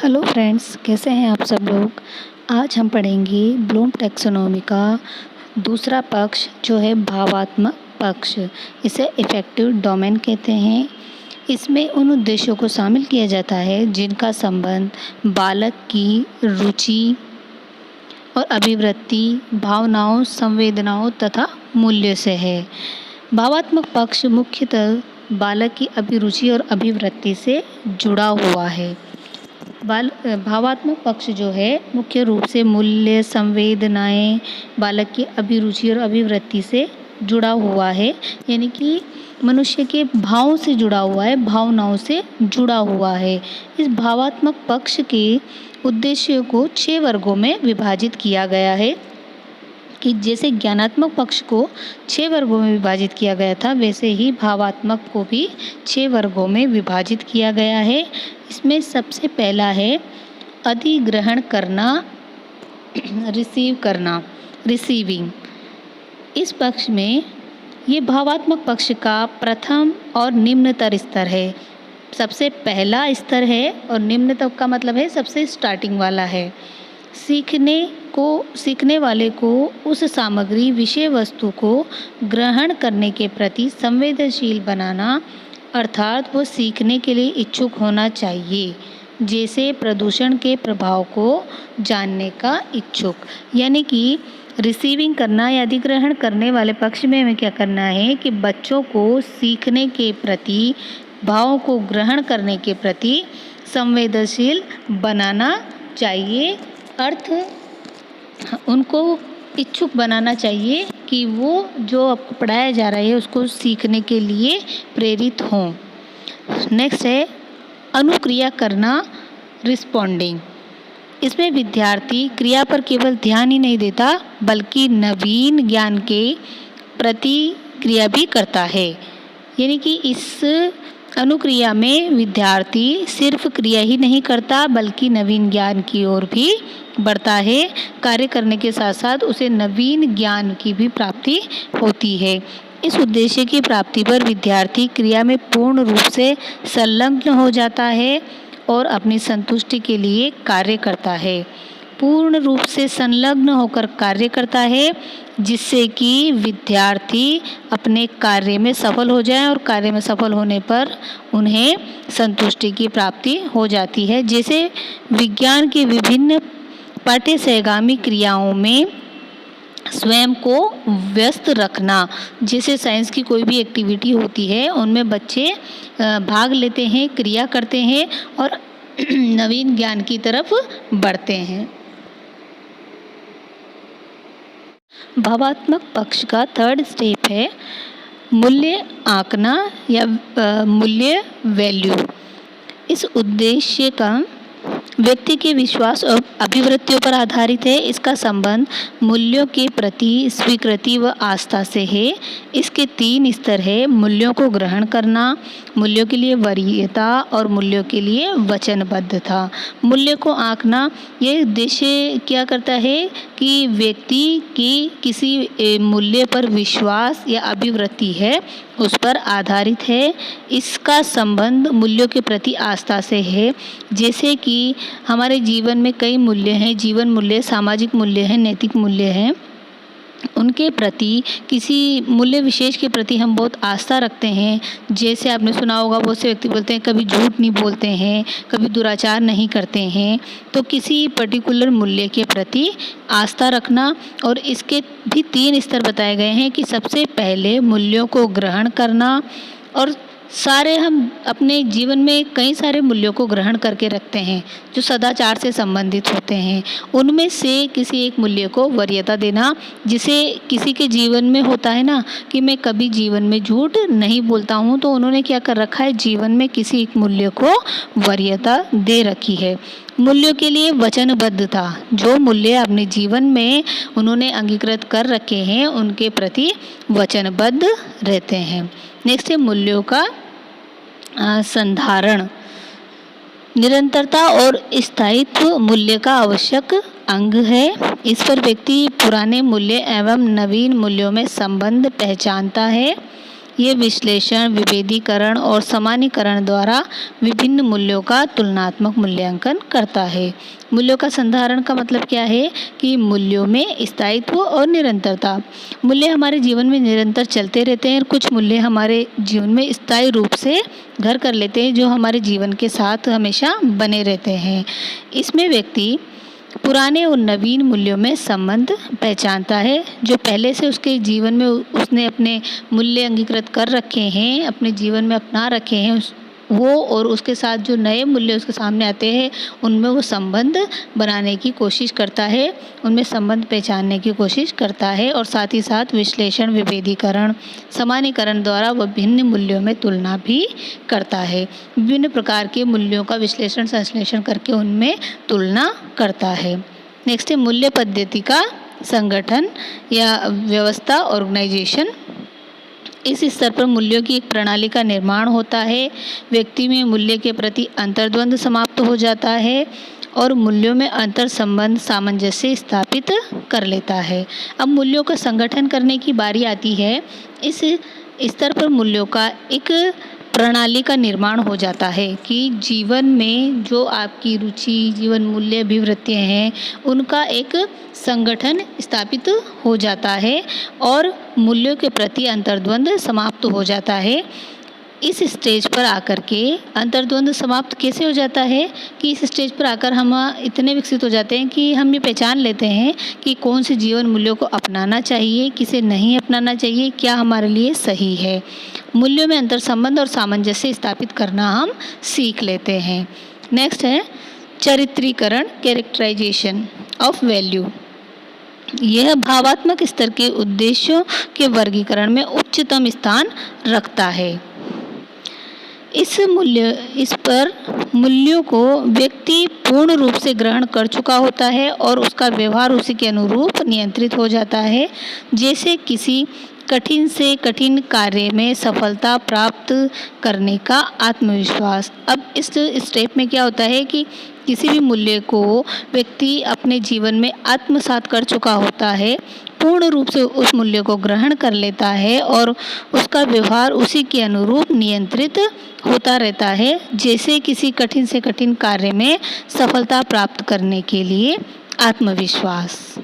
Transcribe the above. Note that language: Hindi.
हेलो फ्रेंड्स, कैसे हैं आप सब लोग। आज हम पढ़ेंगे ब्लूम टैक्सोनॉमी का दूसरा पक्ष जो है भावात्मक पक्ष। इसे इफेक्टिव डोमेन कहते हैं। इसमें उन उद्देश्यों को शामिल किया जाता है जिनका संबंध बालक की रुचि और अभिवृत्ति, भावनाओं, संवेदनाओं तथा मूल्य से है। भावात्मक पक्ष मुख्यतः बालक की अभिरुचि और अभिवृत्ति से जुड़ा हुआ है। भावात्मक पक्ष जो है मुख्य रूप से मूल्य, संवेदनाएं, बालक की अभिरुचि और अभिवृत्ति से जुड़ा हुआ है, यानी कि मनुष्य के भावों से जुड़ा हुआ है, भावनाओं से जुड़ा हुआ है। इस भावात्मक पक्ष के उद्देश्यों को 6 वर्गों में विभाजित किया गया है कि जैसे ज्ञानात्मक पक्ष को 6 वर्गों में विभाजित किया गया था, वैसे ही भावात्मक को भी 6 वर्गों में विभाजित किया गया है। इसमें सबसे पहला है अधिग्रहण करना, रिसीव करना, रिसीविंग। इस पक्ष में ये भावात्मक पक्ष का प्रथम और निम्नतर स्तर है। सबसे पहला स्तर है और निम्नतम का मतलब है सबसे स्टार्टिंग वाला है। सीखने वाले को उस सामग्री, विषय वस्तु को ग्रहण करने के प्रति संवेदनशील बनाना, अर्थात वो सीखने के लिए इच्छुक होना चाहिए। जैसे प्रदूषण के प्रभाव को जानने का इच्छुक, यानी कि रिसीविंग करना या अधिग्रहण करने वाले पक्ष में हमें क्या करना है कि बच्चों को सीखने के प्रति, भावों को ग्रहण करने के प्रति संवेदनशील बनाना चाहिए। अर्थ उनको इच्छुक बनाना चाहिए कि वो जो आपको पढ़ाया जा रहा है उसको सीखने के लिए प्रेरित हों। नेक्स्ट है अनुक्रिया करना, रिस्पॉन्डिंग। इसमें विद्यार्थी क्रिया पर केवल ध्यान ही नहीं देता बल्कि नवीन ज्ञान के प्रति क्रिया भी करता है। यानी कि इस अनुक्रिया में विद्यार्थी सिर्फ क्रिया ही नहीं करता बल्कि नवीन ज्ञान की ओर भी बढ़ता है। कार्य करने के साथ साथ उसे नवीन ज्ञान की भी प्राप्ति होती है। इस उद्देश्य की प्राप्ति पर विद्यार्थी क्रिया में पूर्ण रूप से संलग्न हो जाता है और अपनी संतुष्टि के लिए कार्य करता है। पूर्ण रूप से संलग्न होकर कार्य करता है जिससे कि विद्यार्थी अपने कार्य में सफल हो जाए और कार्य में सफल होने पर उन्हें संतुष्टि की प्राप्ति हो जाती है। जैसे विज्ञान की विभिन्न पाठ्य सहगामी क्रियाओं में स्वयं को व्यस्त रखना, जैसे साइंस की कोई भी एक्टिविटी होती है उनमें बच्चे भाग लेते हैं, क्रिया करते हैं और नवीन ज्ञान की तरफ बढ़ते हैं। भावात्मक पक्ष का थर्ड स्टेप है मूल्य आंकना या मूल्य, वैल्यू। इस उद्देश्य का व्यक्ति के विश्वास और अभिवृत्तियों पर आधारित है। इसका संबंध मूल्यों के प्रति स्वीकृति व आस्था से है। इसके 3 स्तर है: मूल्यों को ग्रहण करना, मूल्यों के लिए वरीयता और मूल्यों के लिए वचनबद्धता। मूल्य को आंकना, ये उद्देश्य क्या करता है कि व्यक्ति की किसी मूल्य पर विश्वास या अभिवृत्ति है उस पर आधारित है। इसका संबंध मूल्यों के प्रति आस्था से है। जैसे कि हमारे जीवन में कई मूल्य हैं, जीवन मूल्य, सामाजिक मूल्य हैं, नैतिक मूल्य हैं। उनके प्रति, किसी मूल्य विशेष के प्रति हम बहुत आस्था रखते हैं। जैसे आपने सुना होगा, बहुत से व्यक्ति बोलते हैं कभी झूठ नहीं बोलते हैं, कभी दुराचार नहीं करते हैं। तो किसी पर्टिकुलर मूल्य के प्रति आस्था रखना। और इसके भी 3 स्तर बताए गए हैं कि सबसे पहले मूल्यों को ग्रहण करना, और हम अपने जीवन में कई सारे मूल्यों को ग्रहण करके रखते हैं जो सदाचार से संबंधित होते हैं। उनमें से किसी एक मूल्य को वरीयता देना, जिसे किसी के जीवन में होता है ना कि मैं कभी जीवन में झूठ नहीं बोलता हूँ, तो उन्होंने क्या कर रखा है, जीवन में किसी एक मूल्य को वरीयता दे रखी है। मूल्यों के लिए वचनबद्धता, जो मूल्य अपने जीवन में उन्होंने अंगीकृत कर रखे हैं उनके प्रति वचनबद्ध रहते हैं। नेक्स्ट है मूल्यों का संधारण। निरंतरता और स्थायित्व मूल्य का आवश्यक अंग है। इस पर व्यक्ति पुराने मूल्य एवं नवीन मूल्यों में संबंध पहचानता है। ये विश्लेषण, विभेदीकरण और सामान्यीकरण द्वारा विभिन्न मूल्यों का तुलनात्मक मूल्यांकन करता है। मूल्यों का संधारण का मतलब क्या है कि मूल्यों में स्थायित्व और निरंतरता। मूल्य हमारे जीवन में निरंतर चलते रहते हैं और कुछ मूल्य हमारे जीवन में स्थायी रूप से घर कर लेते हैं, जो हमारे जीवन के साथ हमेशा बने रहते हैं। इसमें व्यक्ति पुराने और नवीन मूल्यों में संबंध पहचानता है। जो पहले से उसके जीवन में उसने अपने मूल्य अंगीकृत कर रखे हैं, अपने जीवन में अपना रखे हैं, वो और उसके साथ जो नए मूल्य उसके सामने आते हैं, उनमें वो संबंध बनाने की कोशिश करता है, उनमें संबंध पहचानने की कोशिश करता है और साथ ही साथ विश्लेषण, विभेदीकरण, सामान्यीकरण द्वारा विभिन्न मूल्यों में तुलना भी करता है। विभिन्न प्रकार के मूल्यों का विश्लेषण, संश्लेषण करके उनमें तुलना करता है। नेक्स्ट है मूल्य पद्धति का संगठन या व्यवस्था, ऑर्गेनाइजेशन। इस स्तर पर मूल्यों की एक प्रणाली का निर्माण होता है। व्यक्ति में मूल्य के प्रति अंतर्द्वंद समाप्त हो जाता है और मूल्यों में अंतर संबंध, सामंजस्य स्थापित कर लेता है। अब मूल्यों का संगठन करने की बारी आती है। इस स्तर पर मूल्यों का एक प्रणाली का निर्माण हो जाता है कि जीवन में जो आपकी रुचि, जीवन मूल्य, अभिवृत्तियाँ हैं, उनका एक संगठन स्थापित हो जाता है और मूल्यों के प्रति अंतर्द्वंद समाप्त हो जाता है। इस स्टेज पर आकर के अंतर्द्वंद समाप्त कैसे हो जाता है कि इस स्टेज पर आकर हम इतने विकसित हो जाते हैं कि हम ये पहचान लेते हैं कि कौन से जीवन मूल्यों को अपनाना चाहिए, किसे नहीं अपनाना चाहिए, क्या हमारे लिए सही है। मूल्यों में अंतर संबंध और सामंजस्य स्थापित करना हम सीख लेते हैं। नेक्स्ट है चरित्रीकरण, कैरेक्टराइजेशन ऑफ वैल्यू। यह भावात्मक स्तर के उद्देश्यों के वर्गीकरण में उच्चतम स्थान रखता है। इस पर मूल्यों को व्यक्ति पूर्ण रूप से ग्रहण कर चुका होता है और उसका व्यवहार उसी के अनुरूप नियंत्रित हो जाता है। जैसे किसी कठिन से कठिन कार्य में सफलता प्राप्त करने का आत्मविश्वास। अब इस स्टेप में क्या होता है कि किसी भी मूल्य को व्यक्ति अपने जीवन में आत्मसात कर चुका होता है, पूर्ण रूप से उस मूल्य को ग्रहण कर लेता है और उसका व्यवहार उसी के अनुरूप नियंत्रित होता रहता है। जैसे किसी कठिन से कठिन कार्य में सफलता प्राप्त करने के लिए आत्मविश्वास।